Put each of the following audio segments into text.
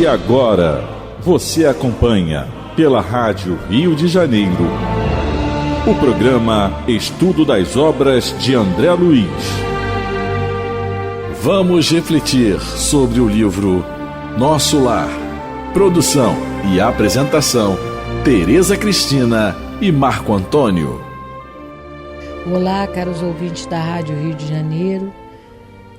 E agora, você acompanha pela Rádio Rio de Janeiro o programa Estudo das Obras de André Luiz. Vamos refletir sobre o livro Nosso Lar. Produção e apresentação, Tereza Cristina e Marco Antônio. Olá, caros ouvintes da Rádio Rio de Janeiro.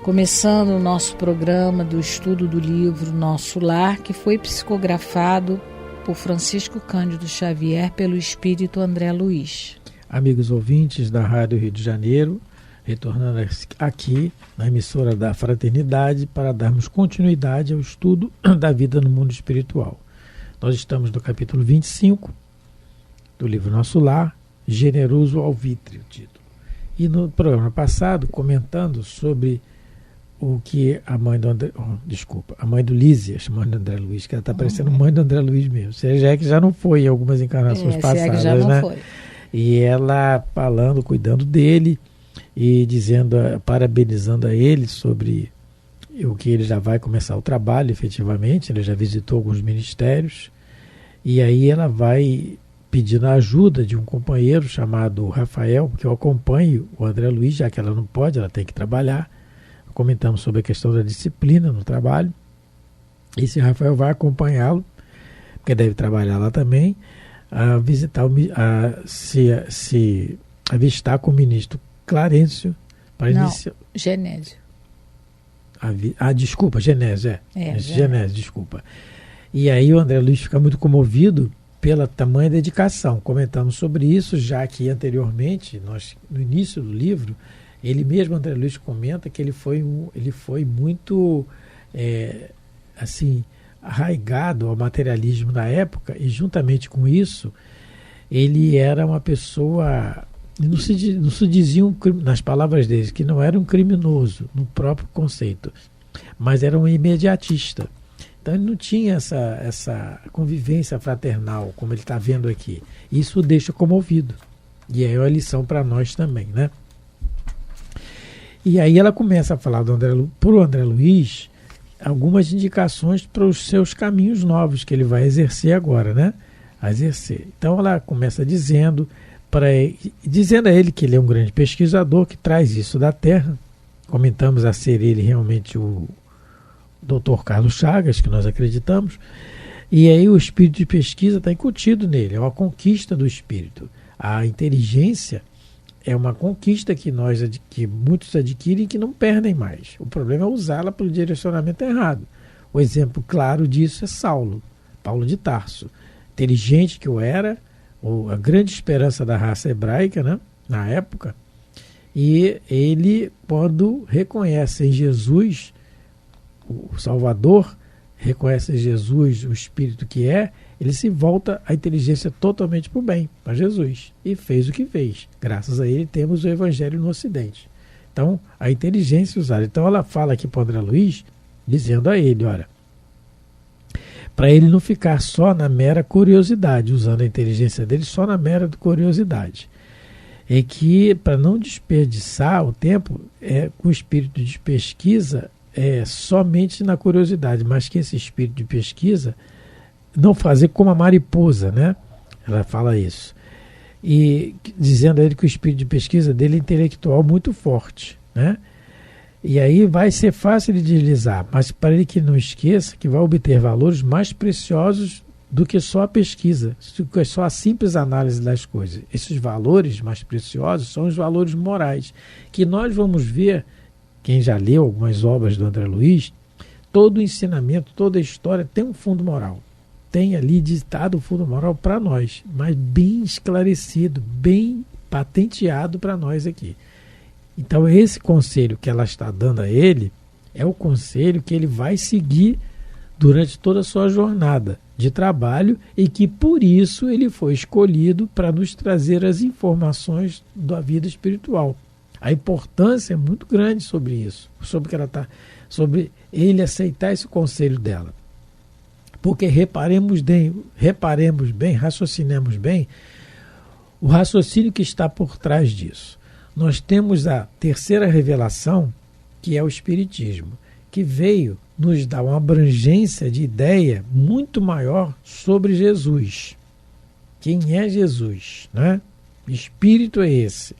Começando o nosso programa do estudo do livro Nosso Lar, que foi psicografado por Francisco Cândido Xavier pelo Espírito André Luiz. Amigos ouvintes da Rádio Rio de Janeiro, retornando aqui na emissora da Fraternidade para darmos continuidade ao estudo da vida no mundo espiritual. Nós estamos no capítulo 25 do livro Nosso Lar, Generoso Alvítreo, título. E no programa passado, comentando sobre o que a mãe do a mãe do Lísias, mãe do André Luiz, que ela está parecendo mãe do André Luiz mesmo. Se é que já não foi em algumas encarnações passadas, já não né? Foi. E ela falando, cuidando dele e dizendo, parabenizando a ele sobre o que ele já vai começar o trabalho, efetivamente. Ele já visitou alguns ministérios. E aí ela vai pedindo a ajuda de um companheiro chamado Rafael, que eu acompanhe o André Luiz, já que ela não pode, ela tem que trabalhar. Comentamos sobre a questão da disciplina no trabalho. Esse Rafael vai acompanhá-lo, porque deve trabalhar lá também, a visitar, se avistar com o ministro Clarencio. Genésio. Desculpa, Genésio, Genésio, desculpa. E aí o André Luiz fica muito comovido pela tamanha dedicação. Comentamos sobre isso, já que anteriormente, no início do livro, ele mesmo, André Luiz, comenta que ele foi muito arraigado ao materialismo na época, e juntamente com isso, ele era uma pessoa, não se dizia, nas palavras dele, que não era um criminoso no próprio conceito, mas era um imediatista. Então ele não tinha essa convivência fraternal, como ele está vendo aqui. Isso o deixa comovido. E aí é uma lição para nós também, né? E aí ela começa a falar para o André Luiz algumas indicações para os seus caminhos novos que ele vai exercer agora, né? A exercer. Então ela começa dizendo a ele que ele é um grande pesquisador, que traz isso da Terra. Comentamos a ser ele realmente o Dr. Carlos Chagas, que nós acreditamos. E aí o espírito de pesquisa está incutido nele, é uma conquista do espírito. A inteligência é uma conquista que muitos adquirem e que não perdem mais. O problema é usá-la pelo direcionamento errado. O exemplo claro disso é Paulo de Tarso. Inteligente que era, a grande esperança da raça hebraica, né, na época. E ele, quando reconhece em Jesus o Salvador, reconhece em Jesus o Espírito que é, ele se volta a inteligência totalmente para o bem, para Jesus. E fez o que fez. Graças a ele temos o Evangelho no Ocidente. Então, a inteligência usada. Então, ela fala aqui para o André Luiz, dizendo a ele, olha, para ele não ficar só na mera curiosidade, usando a inteligência dele só na mera curiosidade. É que, para não desperdiçar o tempo, com o espírito de pesquisa, somente na curiosidade, mas que esse espírito de pesquisa não fazer como a mariposa, né? Ela fala isso. E dizendo a ele que o espírito de pesquisa dele é intelectual muito forte, né? E aí vai ser fácil de deslizar, mas para ele que não esqueça que vai obter valores mais preciosos do que só a pesquisa, do que só a simples análise das coisas. Esses valores mais preciosos são os valores morais, que nós vamos ver, quem já leu algumas obras do André Luiz, todo o ensinamento, toda a história tem um fundo moral. Tem ali ditado o fundo moral para nós, mas bem esclarecido, bem patenteado para nós aqui. Então esse conselho que ela está dando a ele é o conselho que ele vai seguir durante toda a sua jornada de trabalho e que por isso ele foi escolhido para nos trazer as informações da vida espiritual. A importância é muito grande sobre isso, sobre ele aceitar esse conselho dela. Porque reparemos bem, raciocinemos bem o raciocínio que está por trás disso. Nós temos a terceira revelação, que é o Espiritismo, que veio nos dá uma abrangência de ideia muito maior sobre Jesus. Quem é Jesus, né? Espírito é esse.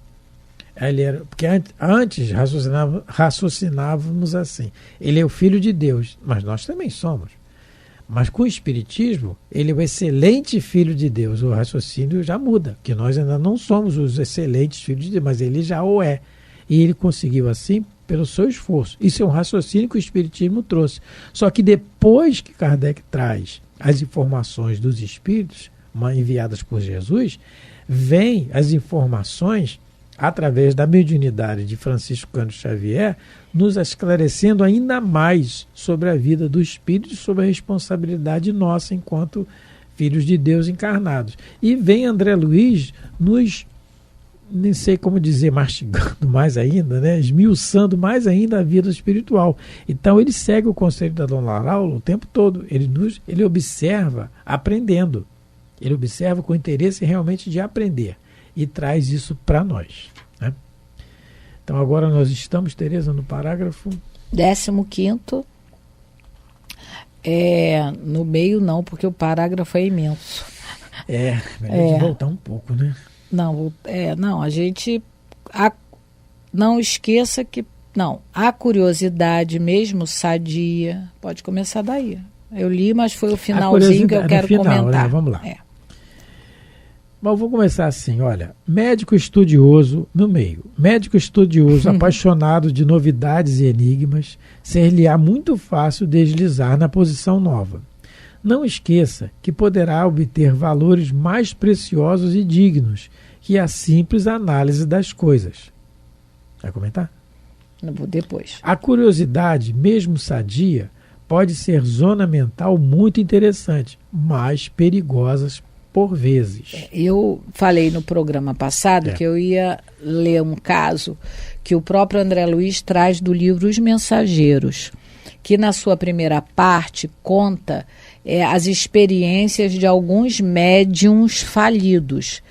Porque antes raciocinávamos assim. Ele é o Filho de Deus, mas nós também somos. Mas com o Espiritismo, ele é o excelente Filho de Deus. O raciocínio já muda, porque nós ainda não somos os excelentes filhos de Deus, mas ele já o é. E ele conseguiu assim pelo seu esforço. Isso é um raciocínio que o Espiritismo trouxe. Só que depois que Kardec traz as informações dos Espíritos, enviadas por Jesus, vem as informações através da mediunidade de Francisco Cândido Xavier, nos esclarecendo ainda mais sobre a vida do Espírito e sobre a responsabilidade nossa enquanto filhos de Deus encarnados. E vem André Luiz nos, nem sei como dizer, mastigando mais ainda, né? Esmiuçando mais ainda a vida espiritual. Então ele segue o conselho da Dona Laura o tempo todo. Ele observa aprendendo. Ele observa com interesse realmente de aprender. E traz isso para nós. Né? Então agora nós estamos, Tereza, no parágrafo 15º. No meio não, porque o parágrafo é imenso. Melhor de voltar um pouco, né? Não, a gente não esqueça que a curiosidade mesmo sadia, pode começar daí. Eu li, mas foi o finalzinho que eu quero comentar. Né? Vamos lá. Mas eu vou começar assim, olha, médico estudioso, no meio, médico estudioso, apaixonado de novidades e enigmas, ser-lhe-á muito fácil deslizar na posição nova. Não esqueça que poderá obter valores mais preciosos e dignos que a simples análise das coisas. Vai comentar? Depois. A curiosidade, mesmo sadia, pode ser zona mental muito interessante, mas perigosas por vezes. Eu falei no programa passado que eu ia ler um caso que o próprio André Luiz traz do livro Os Mensageiros, que na sua primeira parte conta as experiências de alguns médiuns falidos,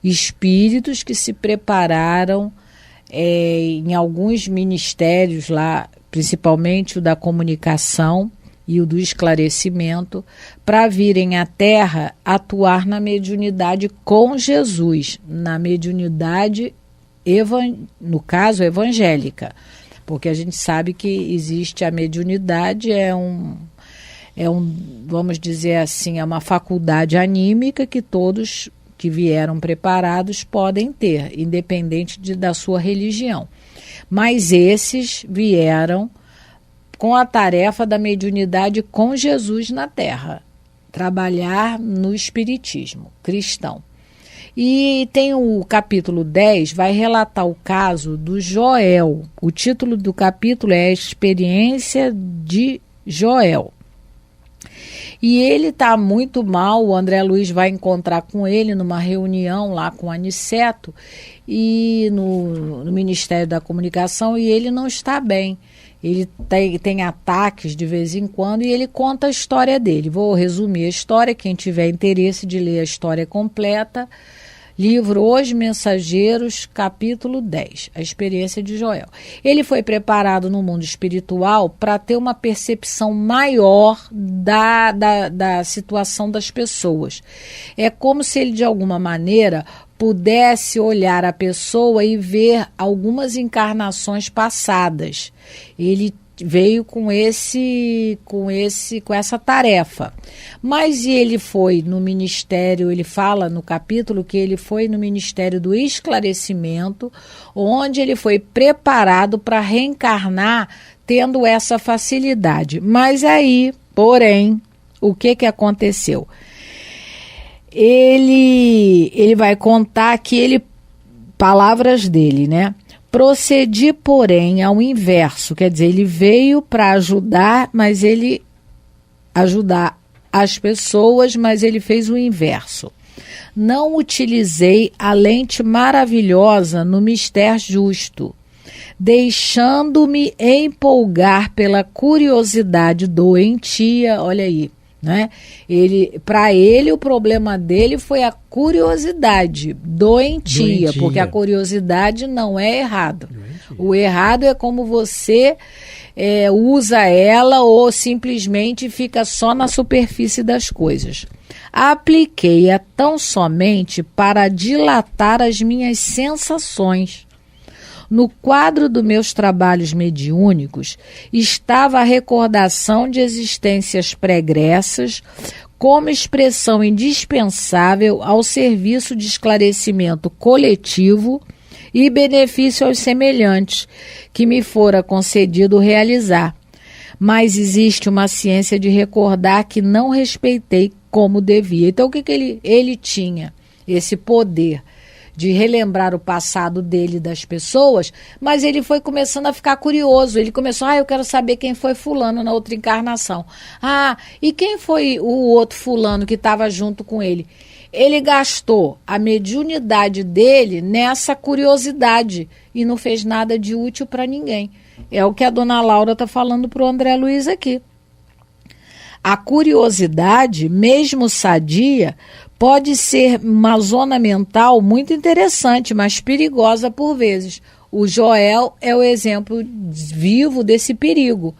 espíritos que se prepararam em alguns ministérios lá, principalmente o da comunicação e o do esclarecimento, para virem à Terra atuar na mediunidade com Jesus, na mediunidade, no caso, evangélica, porque a gente sabe que existe a mediunidade, vamos dizer assim, é uma faculdade anímica que todos que vieram preparados podem ter, independente da sua religião. Mas esses vieram com a tarefa da mediunidade com Jesus na Terra, trabalhar no espiritismo cristão. E tem o capítulo 10, vai relatar o caso do Joel. O título do capítulo é A Experiência de Joel. E ele está muito mal, o André Luiz vai encontrar com ele numa reunião lá com o Aniceto e no Ministério da Comunicação, e ele não está bem. Ele tem ataques de vez em quando e ele conta a história dele. Vou resumir a história, quem tiver interesse de ler a história completa. Livro Os Mensageiros, capítulo 10, A Experiência de Joel. Ele foi preparado no mundo espiritual para ter uma percepção maior da situação das pessoas. É como se ele, de alguma maneira, pudesse olhar a pessoa e ver algumas encarnações passadas. Ele veio com essa tarefa. Mas ele foi no ministério, ele fala no capítulo que ele foi no Ministério do Esclarecimento, onde ele foi preparado para reencarnar tendo essa facilidade. Mas aí, porém, o que aconteceu? Ele vai contar que palavras dele, né? Procedi, porém, ao inverso, quer dizer, ele veio para ajudar as pessoas, mas ele fez o inverso. Não utilizei a lente maravilhosa no mistério justo, deixando-me empolgar pela curiosidade doentia, olha aí. Né? Para ele, o problema dele foi a curiosidade doentia, porque a curiosidade não é errado. O errado é como você usa ela ou simplesmente fica só na superfície das coisas. Apliquei-a tão somente para dilatar as minhas sensações. No quadro dos meus trabalhos mediúnicos estava a recordação de existências pregressas como expressão indispensável ao serviço de esclarecimento coletivo e benefício aos semelhantes, que me fora concedido realizar. Mas existe uma ciência de recordar que não respeitei como devia. Então, o que ele tinha? Esse poder de relembrar o passado dele e das pessoas, mas ele foi começando a ficar curioso. Ele começou, eu quero saber quem foi fulano na outra encarnação. E quem foi o outro fulano que estava junto com ele? Ele gastou a mediunidade dele nessa curiosidade e não fez nada de útil para ninguém. É o que a dona Laura está falando para o André Luiz aqui. A curiosidade, mesmo sadia, pode ser uma zona mental muito interessante, mas perigosa por vezes. O Joel é o exemplo vivo desse perigo.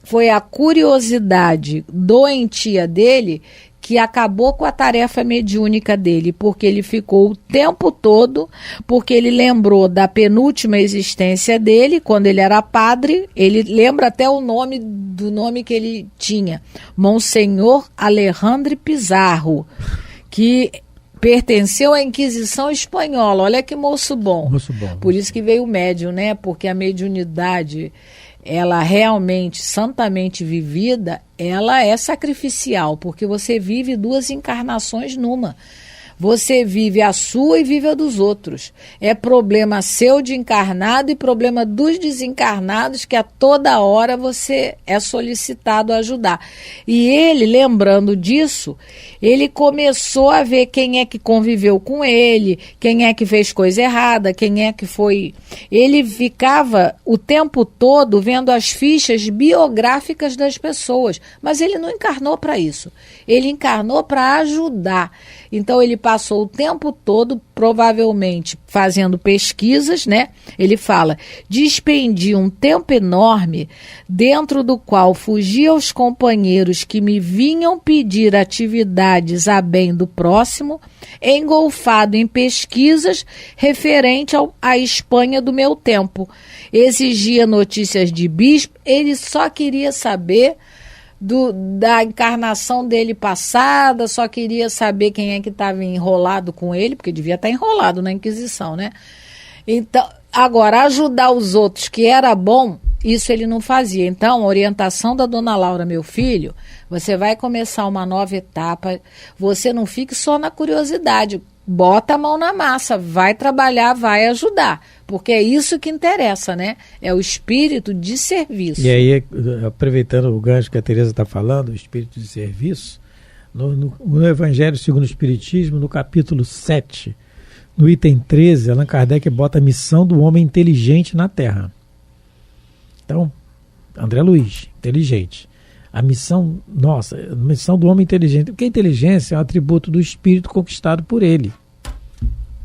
Foi a curiosidade doentia dele que acabou com a tarefa mediúnica dele, porque ele ficou o tempo todo, porque ele lembrou da penúltima existência dele, quando ele era padre, ele lembra até o nome do nome que ele tinha, Monsenhor Alejandro Pizarro, que pertenceu à Inquisição Espanhola. Olha que moço bom. Por isso que veio o médium, né? Porque a mediunidade, ela realmente, santamente vivida, ela é sacrificial, porque você vive 2 encarnações numa. Você vive a sua e vive a dos outros. É problema seu de encarnado e problema dos desencarnados, que a toda hora você é solicitado a ajudar. E ele, lembrando disso, ele começou a ver quem é que conviveu com ele, quem é que fez coisa errada, quem é que foi... Ele ficava o tempo todo vendo as fichas biográficas das pessoas, mas ele não encarnou para isso. Ele encarnou para ajudar. Então ele passou o tempo todo, provavelmente, fazendo pesquisas, né? Ele fala, despendi um tempo enorme dentro do qual fugi aos companheiros que me vinham pedir atividades a bem do próximo, engolfado em pesquisas referente à Espanha do meu tempo. Exigia notícias de bispo, ele só queria saber da encarnação dele passada, só queria saber quem é que estava enrolado com ele, porque devia estar enrolado na Inquisição, né? Então, agora, ajudar os outros, que era bom, isso ele não fazia. Então, a orientação da dona Laura, meu filho, você vai começar uma nova etapa, você não fique só na curiosidade, bota a mão na massa, vai trabalhar, vai ajudar, porque é isso que interessa, né? É o espírito de serviço. E aí, aproveitando o gancho que a Tereza está falando, o espírito de serviço, no Evangelho segundo o Espiritismo, no capítulo 7, no item 13, Allan Kardec bota a missão do homem inteligente na Terra. Então, André Luiz, inteligente. A missão do homem inteligente. Porque a inteligência é um atributo do espírito conquistado por ele.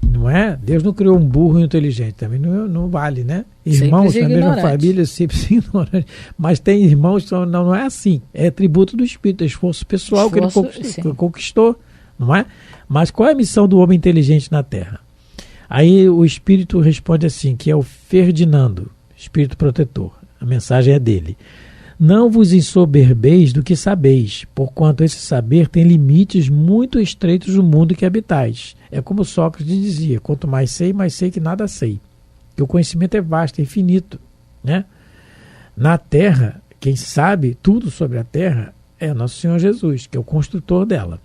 Não é? Deus não criou um burro inteligente. Também não vale, né? Irmãos na mesma família, sempre ignorantes. Mas tem irmãos que não é assim. É atributo do espírito, é esforço pessoal que ele conquistou. Não é? Mas qual é a missão do homem inteligente na Terra? Aí o espírito responde assim, que é o Ferdinando, espírito protetor. A mensagem é dele. Não vos ensoberbeis do que sabeis, porquanto esse saber tem limites muito estreitos no mundo que habitais. É como Sócrates dizia, quanto mais sei que nada sei. Que o conhecimento é vasto, é infinito, né? Na Terra, quem sabe tudo sobre a Terra é Nosso Senhor Jesus, que é o construtor dela.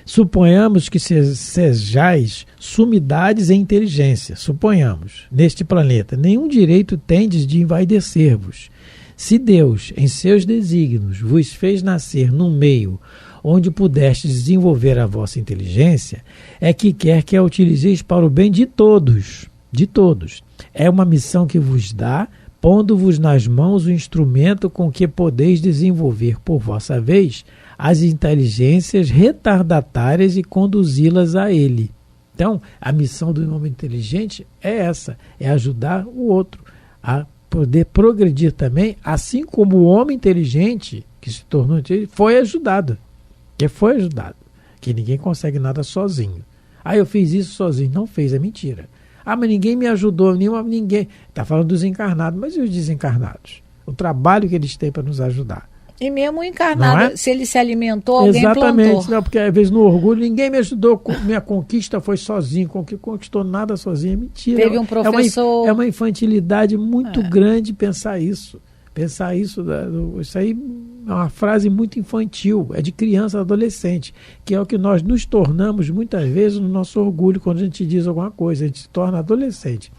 Suponhamos que sejais sumidades em inteligência, suponhamos, neste planeta. Nenhum direito tendes de envaidecer-vos. Se Deus, em seus desígnios, vos fez nascer num meio onde pudestes desenvolver a vossa inteligência, é que quer que a utilizeis para o bem de todos. De todos. É uma missão que vos dá, pondo-vos nas mãos o instrumento com que podeis desenvolver, por vossa vez, as inteligências retardatárias e conduzi-las a ele. Então, a missão do homem inteligente é essa, é ajudar o outro a poder progredir também, assim como o homem inteligente, que se tornou inteligente, foi ajudado. Que ninguém consegue nada sozinho. Eu fiz isso sozinho. Não fez, é mentira. Mas ninguém me ajudou, ninguém. Está falando dos encarnados, mas e os desencarnados? O trabalho que eles têm para nos ajudar. E mesmo o encarnado, se ele se alimentou, alguém Exatamente, plantou. Não, porque às vezes no orgulho, ninguém me ajudou, minha conquista foi sozinho, conquistou nada sozinho, é mentira. Teve um professor... É uma infantilidade muito grande pensar isso. Isso aí é uma frase muito infantil, é de criança, adolescente, que é o que nós nos tornamos muitas vezes no nosso orgulho quando a gente diz alguma coisa, a gente se torna adolescente.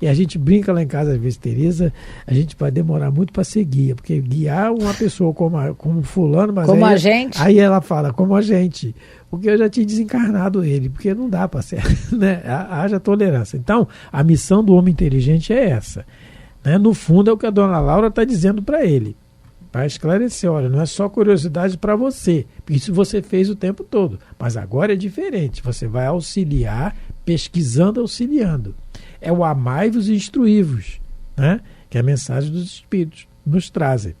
E a gente brinca lá em casa, às vezes, Tereza, a gente vai demorar muito para ser guia, porque guiar uma pessoa como fulano, mas como a gente. Aí ela fala, como a gente, porque eu já tinha desencarnado ele, porque não dá para ser, né? Haja tolerância. Então, a missão do homem inteligente é essa. Né? No fundo, é o que a dona Laura está dizendo para ele, para esclarecer, olha, não é só curiosidade para você, porque isso você fez o tempo todo, mas agora é diferente, você vai auxiliar, pesquisando, auxiliando. É o amai-vos e instruí-vos, né? Que é a mensagem dos Espíritos nos trazem.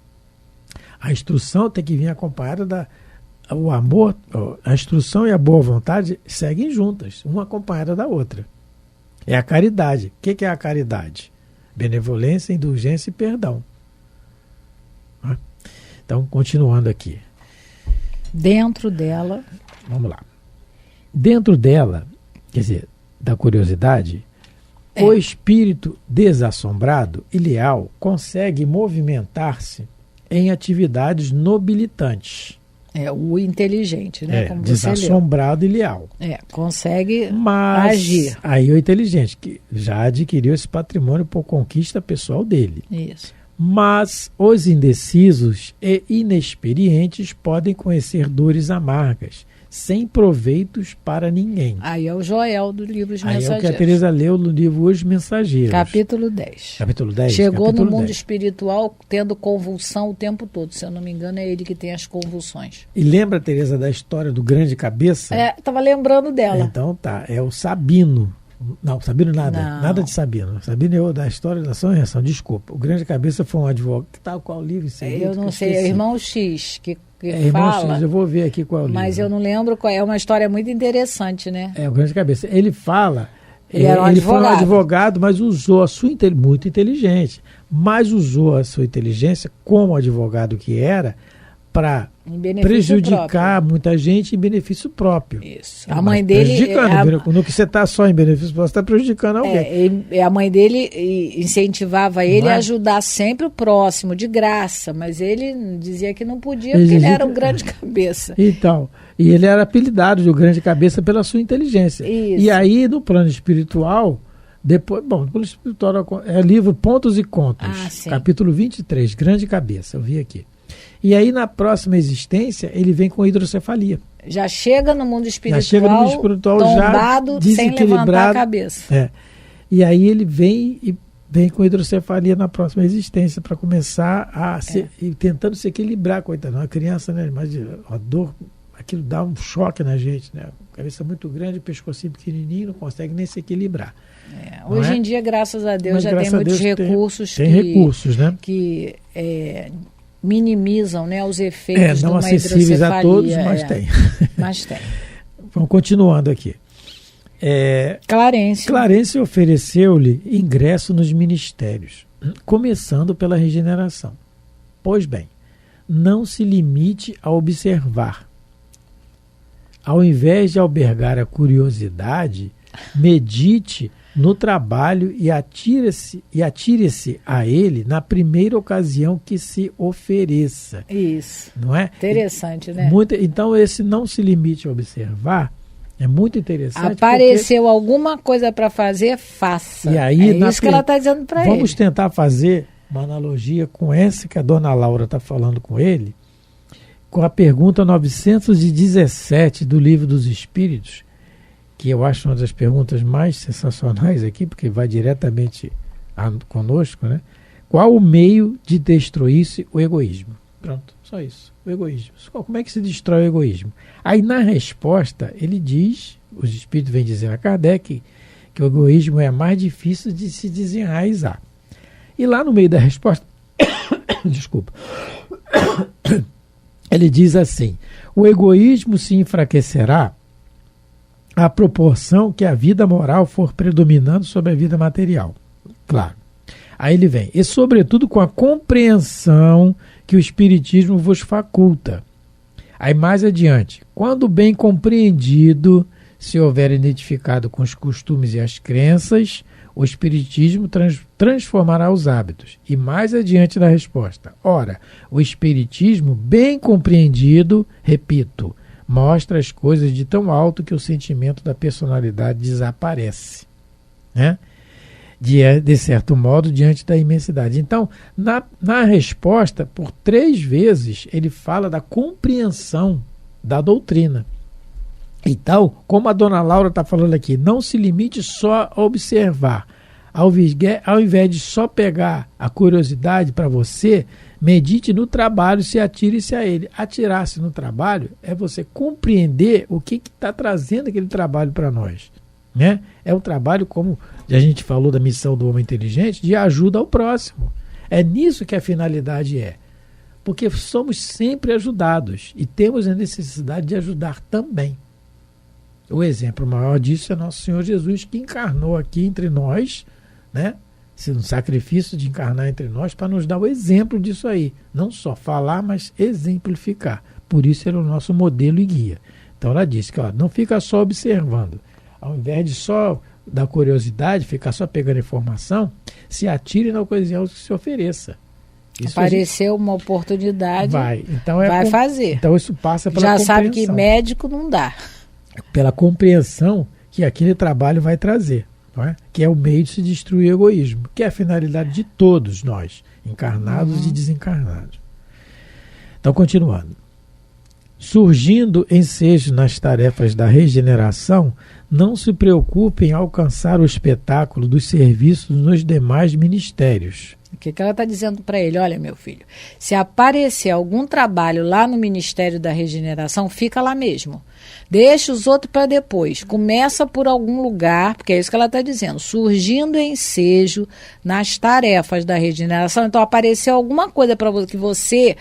A instrução tem que vir acompanhada o amor, a instrução e a boa vontade seguem juntas, uma acompanhada da outra. É a caridade. O que é a caridade? Benevolência, indulgência e perdão. Então, continuando aqui. Dentro dela... Vamos lá. Dentro dela, quer dizer, da curiosidade... O espírito desassombrado e leal consegue movimentar-se em atividades nobilitantes. O inteligente, né? Como desassombrado e leal. Consegue agir. Aí o inteligente, que já adquiriu esse patrimônio por conquista pessoal dele. Isso. Mas os indecisos e inexperientes podem conhecer dores amargas, sem proveitos para ninguém. Aí é o Joel do livro Os Mensageiros. Aí é o que a Tereza leu no livro Os Mensageiros. Capítulo 10. Capítulo 10. Chegou capítulo no mundo 10. espiritual tendo convulsão o tempo todo. Se eu não me engano, é ele que tem as convulsões. E lembra, Tereza, da história do grande cabeça? Estava lembrando dela. Então tá, é o Sabino. Não, Sabino nada de Sabino. Sabino é da história da ação e reação, desculpa. O grande cabeça foi um advogado. Tal qual livro? Eu não sei, é Irmão X que Irmão fala. X, eu vou ver aqui qual é o livro. Mas eu não lembro qual é. uma história muito interessante, né? É o grande cabeça. Ele fala... Ele era um ele advogado. foi um advogado, mas usou a sua muito inteligente, mas usou a sua inteligência como advogado que era para prejudicar muita gente em benefício próprio. Isso. A mãe dele... No que você está só em benefício, você está prejudicando alguém. A mãe dele incentivava ele a ajudar sempre o próximo, de graça, mas ele dizia que não podia, porque ele era um grande cabeça. Então, e ele era apelidado de um grande cabeça pela sua inteligência. Isso. E aí, no plano espiritual... Depois, no plano espiritual é livro Pontos e Contos, capítulo 23, Grande Cabeça, eu vi aqui. E aí, na próxima existência, ele vem com hidrocefalia. Já chega no mundo espiritual, tombado, sem levantar a cabeça. E aí ele vem com hidrocefalia na próxima existência para começar e tentando se equilibrar, coitado. Uma criança, né? Mas a dor, aquilo dá um choque na gente, né? Cabeça muito grande, pescocinho pequenininho, não consegue nem se equilibrar. Hoje em dia, graças a Deus, já tem muitos recursos recursos, né? que minimizam, né, os efeitos de uma hidrocefalia. Não acessíveis a todos, mas tem. Mas tem. Vamos continuando aqui. Clarence ofereceu-lhe ingresso nos ministérios, começando pela regeneração. Pois bem, não se limite a observar. Ao invés de albergar a curiosidade, medite no trabalho e atire-se a ele na primeira ocasião que se ofereça. Isso. Não é? Interessante, né? Então, esse não se limite a observar é muito interessante. Apareceu alguma coisa para fazer, faça. E aí, isso que ela está dizendo para ele. Vamos tentar fazer uma analogia com essa que a dona Laura está falando com ele, com a pergunta 917 do Livro dos Espíritos, que eu acho uma das perguntas mais sensacionais aqui, porque vai diretamente conosco, né? Qual o meio de destruir-se o egoísmo? Pronto. Só isso, o egoísmo. Como é que se destrói o egoísmo? Aí na resposta ele diz, os espíritos vêm dizer a Kardec, que o egoísmo é mais difícil de se desenraizar. E lá no meio da resposta, desculpa, ele diz assim: o egoísmo se enfraquecerá à proporção que a vida moral for predominando sobre a vida material. Claro. Aí ele vem, e sobretudo com a compreensão que o Espiritismo vos faculta. Aí mais adiante, quando bem compreendido, se houver identificado com os costumes e as crenças, o Espiritismo transformará os hábitos. E mais adiante na resposta, ora, o Espiritismo bem compreendido, repito, mostra as coisas de tão alto que o sentimento da personalidade desaparece, né? De certo modo, diante da imensidade. Então, na resposta, por 3 vezes, ele fala da compreensão da doutrina. Então, como a dona Laura está falando aqui, não se limite só a observar. Ao invés de só pegar a curiosidade para você, medite no trabalho, se atire-se a ele. Atirar-se no trabalho é você compreender o que está trazendo aquele trabalho para nós, né? É um trabalho, como a gente falou da missão do homem inteligente, de ajuda ao próximo. É nisso que a finalidade é. Porque somos sempre ajudados e temos a necessidade de ajudar também. O exemplo maior disso é nosso Senhor Jesus, que encarnou aqui entre nós, né? Um sacrifício de encarnar entre nós para nos dar o exemplo disso aí. Não só falar, mas exemplificar. Por isso ele é o nosso modelo e guia. Então ela disse que não fica só observando. Ao invés de só da curiosidade, ficar só pegando informação, se atire na ocasião que se ofereça. Isso apareceu uma oportunidade, vai fazer. Então isso passa pela já compreensão. Sabe que médico não dá. Pela compreensão que aquele trabalho vai trazer, não é? Que é o meio de se destruir o egoísmo, que é a finalidade de todos nós, encarnados e desencarnados. Então, continuando. Surgindo ensejos nas tarefas da regeneração, não se preocupe em alcançar o espetáculo dos serviços nos demais ministérios. O que ela está dizendo para ele? Olha, meu filho, se aparecer algum trabalho lá no Ministério da Regeneração, fica lá mesmo. Deixa os outros para depois. Começa por algum lugar, porque é isso que ela está dizendo. Surgindo ensejo nas tarefas da regeneração. Então, apareceu alguma coisa para que você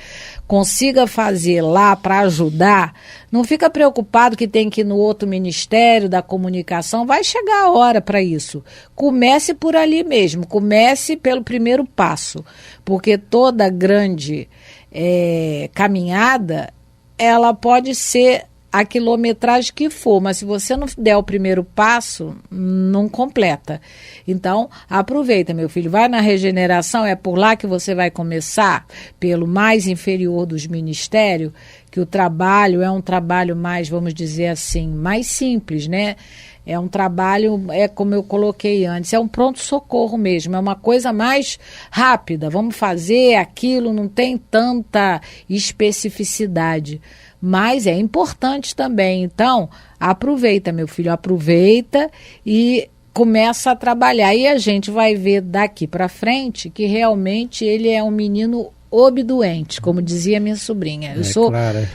consiga fazer lá para ajudar. Não fica preocupado que tem que ir no outro Ministério da Comunicação. Vai chegar a hora para isso. Comece por ali mesmo. Comece pelo primeiro passo. Porque toda grande caminhada, ela pode ser a quilometragem que for, mas se você não der o primeiro passo, não completa. Então, aproveita, meu filho, vai na regeneração, é por lá que você vai começar, pelo mais inferior dos ministérios, que o trabalho é um trabalho mais, vamos dizer assim, mais simples, né? É um trabalho, como eu coloquei antes, é um pronto-socorro mesmo, é uma coisa mais rápida, vamos fazer aquilo, não tem tanta especificidade. Mas é importante também. Então, aproveita, meu filho, aproveita e começa a trabalhar. E a gente vai ver daqui para frente que realmente ele é um menino obdoente, como dizia minha sobrinha.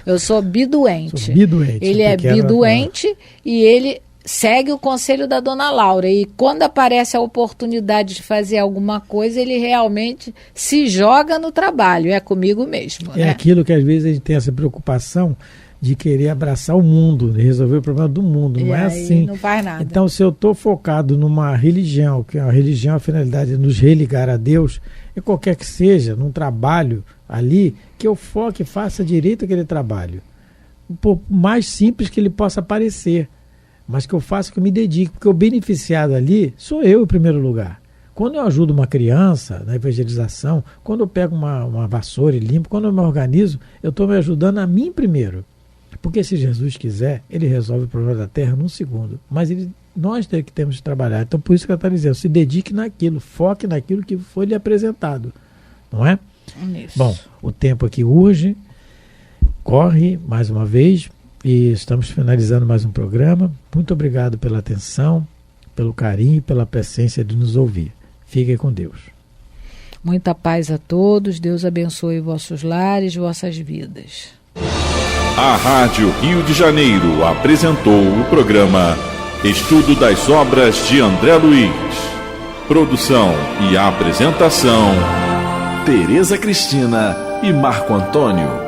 Eu sou bidoente. Sou bidoente. Ele é bidoente e ele segue o conselho da dona Laura. E quando aparece a oportunidade de fazer alguma coisa, ele realmente se joga no trabalho. É comigo mesmo. É, né? Aquilo que às vezes a gente tem essa preocupação de querer abraçar o mundo, de resolver o problema do mundo. Não é assim. Não faz nada. Então, se eu estou focado numa religião, que a religião, a finalidade é nos religar a Deus, e qualquer que seja, num trabalho ali, que eu foque e faça direito aquele trabalho. Por mais simples que ele possa parecer. Mas que eu faço, que eu me dedique, porque o beneficiado ali sou eu em primeiro lugar. Quando eu ajudo uma criança na evangelização, quando eu pego uma vassoura e limpo, quando eu me organizo, eu estou me ajudando a mim primeiro. Porque se Jesus quiser, ele resolve o problema da terra num segundo. Mas nós que temos que trabalhar. Então por isso que ela está dizendo, se dedique naquilo, foque naquilo que foi lhe apresentado. Não é? Isso. Bom, o tempo aqui urge, corre mais uma vez. E estamos finalizando mais um programa. Muito obrigado pela atenção, pelo carinho e pela paciência de nos ouvir. Fiquem com Deus. Muita paz a todos, Deus abençoe vossos lares, vossas vidas. A Rádio Rio de Janeiro apresentou o programa Estudo das Obras de André Luiz. Produção e apresentação, Tereza Cristina e Marco Antônio.